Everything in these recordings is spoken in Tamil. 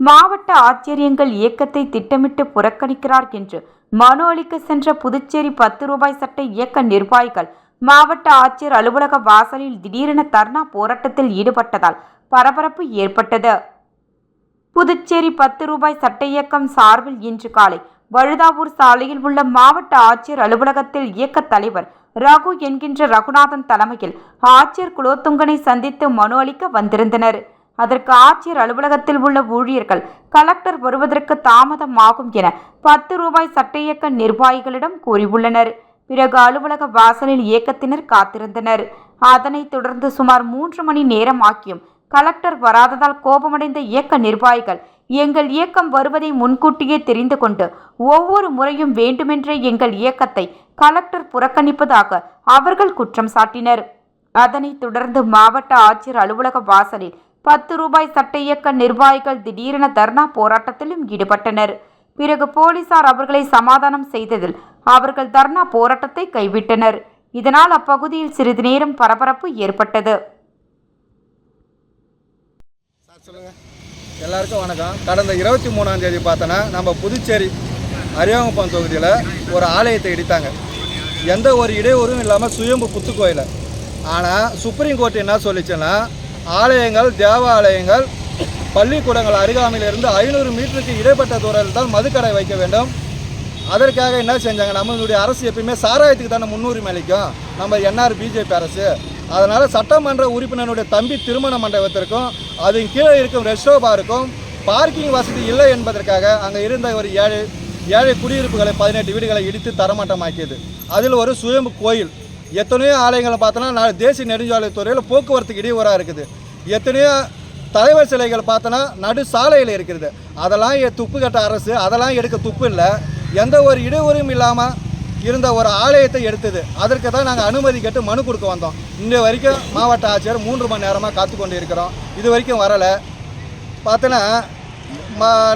மாவட்ட ஆட்சியர் எங்கள் இயக்கத்தை திட்டமிட்டு புறக்கணிக்கிறார் என்று மனு அளிக்க சென்ற புதுச்சேரி 10 ரூபாய் சட்ட இயக்க நிர்வாகிகள் மாவட்ட ஆட்சியர் அலுவலக வாசலில் திடீரென தர்ணா போராட்டத்தில் ஈடுபட்டதால் பரபரப்பு ஏற்பட்டது. புதுச்சேரி 10 ரூபாய் சட்ட இயக்கம் சார்பில் இன்று காலை வழுதாவூர் சாலையில் உள்ள மாவட்ட ஆட்சியர் அலுவலகத்தில் இயக்க தலைவர் ரகு என்கின்ற ரகுநாதன் தலைமையில் ஆட்சியர் குலோத்துங்கனை சந்தித்து மனு அளிக்க வந்திருந்தனர். அதற்கு ஆட்சியர் அலுவலகத்தில் உள்ள ஊழியர்கள் கலெக்டர் வருவதற்கு தாமதமாகும் என 10 ரூபாய் சட்ட இயக்க நிர்வாகிகளிடம் கூறியுள்ளனர். பிறகு அலுவலக வாசலில் இயக்கத்தினர் காத்திருந்தனர். அதனைத் தொடர்ந்து சுமார் 3 மணி நேரம் ஆகியும் கலெக்டர் வராததால் கோபமடைந்த இயக்க நிர்வாகிகள் எங்கள் இயக்கம் வருவதை முன்கூட்டியே தெரிந்து கொண்டு ஒவ்வொரு முறையும் வேண்டுமென்றே எங்கள் இயக்கத்தை கலெக்டர் புறக்கணிப்பதாக அவர்கள் குற்றம் சாட்டினர். அதனைத் தொடர்ந்து மாவட்ட ஆட்சியர் அலுவலக வாசலில் 10 ரூபாய் சட்ட இயக்க நிர்வாகிகள் திடீரென தர்ணா போராட்டத்திலும் ஈடுபட்டனர். பிறகு போலீசார் அவர்களை சமாதானம் செய்ததில் அவர்கள் தர்ணா போராட்டத்தை கைவிட்டனர். இதனால் அப்பகுதியில் சிறிது நேரம் பரபரப்பு ஏற்பட்டது. எல்லாருக்கும் வணக்கம். கடந்த 23ஆம் தேதி பார்த்தோன்னா நம்ம புதுச்சேரி அரியாங்குப்பம் தொகுதியில் ஒரு ஆலயத்தை இடித்தாங்க. எந்த ஒரு இடையூறும் இல்லாமல் சுயம்பு புத்து கோயில். ஆனால் சுப்ரீம் கோர்ட் என்ன சொல்லிச்சுன்னா, ஆலயங்கள் தேவாலயங்கள் பள்ளிக்கூடங்கள் அருகாமையிலிருந்து 500 மீட்டருக்கு இடைப்பட்ட தூரத்தில் தான் மதுக்கடை வைக்க வேண்டும். அதற்காக என்ன செஞ்சாங்க, நம்மளுடைய அரசு எப்பயுமே சாராயத்துக்கு தானே முன்னுரிமை அளிக்கும், நம்ம என்ஆர் பிஜேபி அரசு. அதனால் சட்டமன்ற உறுப்பினருடைய தம்பி திருமண மண்டபத்திற்கும் அதன் கீழே இருக்கும் ரெஸ்டோ பாருக்கும் பார்க்கிங் வசதி இல்லை என்பதற்காக அங்கே இருந்த ஒரு ஏழை குடியிருப்புகளை 18 வீடுகளை இடித்து தரமட்டமாக்கியது. அதில் ஒரு சுயம்பு கோயில். எத்தனையோ ஆலயங்களை பார்த்தோன்னா தேசிய நெடுஞ்சாலைத்துறையில் போக்குவரத்துக்கு இடையூறாக இருக்குது. எத்தனையோ தலைவர் சிலைகள் பார்த்தோன்னா நடு சாலையில் இருக்கிறது. அதெல்லாம் துப்பு கட்ட அரசு அதெல்லாம் எடுக்க துப்பு இல்லை. எந்த ஒரு இடையூறும் இல்லாமல் இருந்த ஒரு ஆலயத்தை எடுத்தது. அதற்கு தான் நாங்கள் அனுமதி கேட்டு மனு கொடுக்க வந்தோம். இன்ன வரைக்கும் மாவட்ட ஆட்சியர் 3 மணி நேரமாக காத்து கொண்டு இருக்கிறோம். இது வரைக்கும் வரலை. பார்த்தோன்னா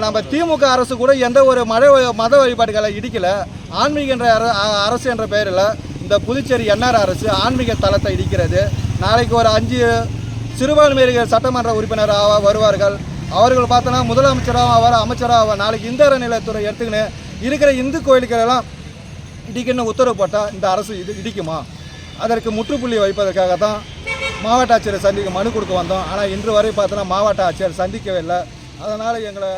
நம்ம திமுக அரசு கூட எந்த ஒரு மத வழிபாடுகளை இடிக்கலை. ஆன்மீக என்ற அரசு என்ற பெயரில் இந்த புதுச்சேரி என்ஆர் அரசு ஆன்மீக தளத்தை இடிக்கிறது. நாளைக்கு ஒரு 5 சிறுபான்மையினர் சட்டமன்ற உறுப்பினர் வருவார்கள். அவர்கள் பார்த்தோன்னா முதலமைச்சராக ஆவார், அமைச்சராக. நாளைக்கு இந்து அறநிலையத்துறை எடுத்துக்கின்னு இருக்கிற இந்து கோயிலுக்கெல்லாம் இடிக்கணும்னு உத்தரவு போட்டால் இந்த அரசு இடிக்குமா? அதற்கு முற்றுப்புள்ளி வைப்பதற்காக தான் மாவட்ட ஆட்சியரை சந்திக்க மனு கொடுக்க வந்தோம். ஆனால் இன்று வரை பார்த்தோன்னா மாவட்ட ஆட்சியர் சந்திக்கவே இல்லை. அதனால் எங்களை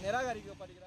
நிராகரிக்கப்படுகிறது.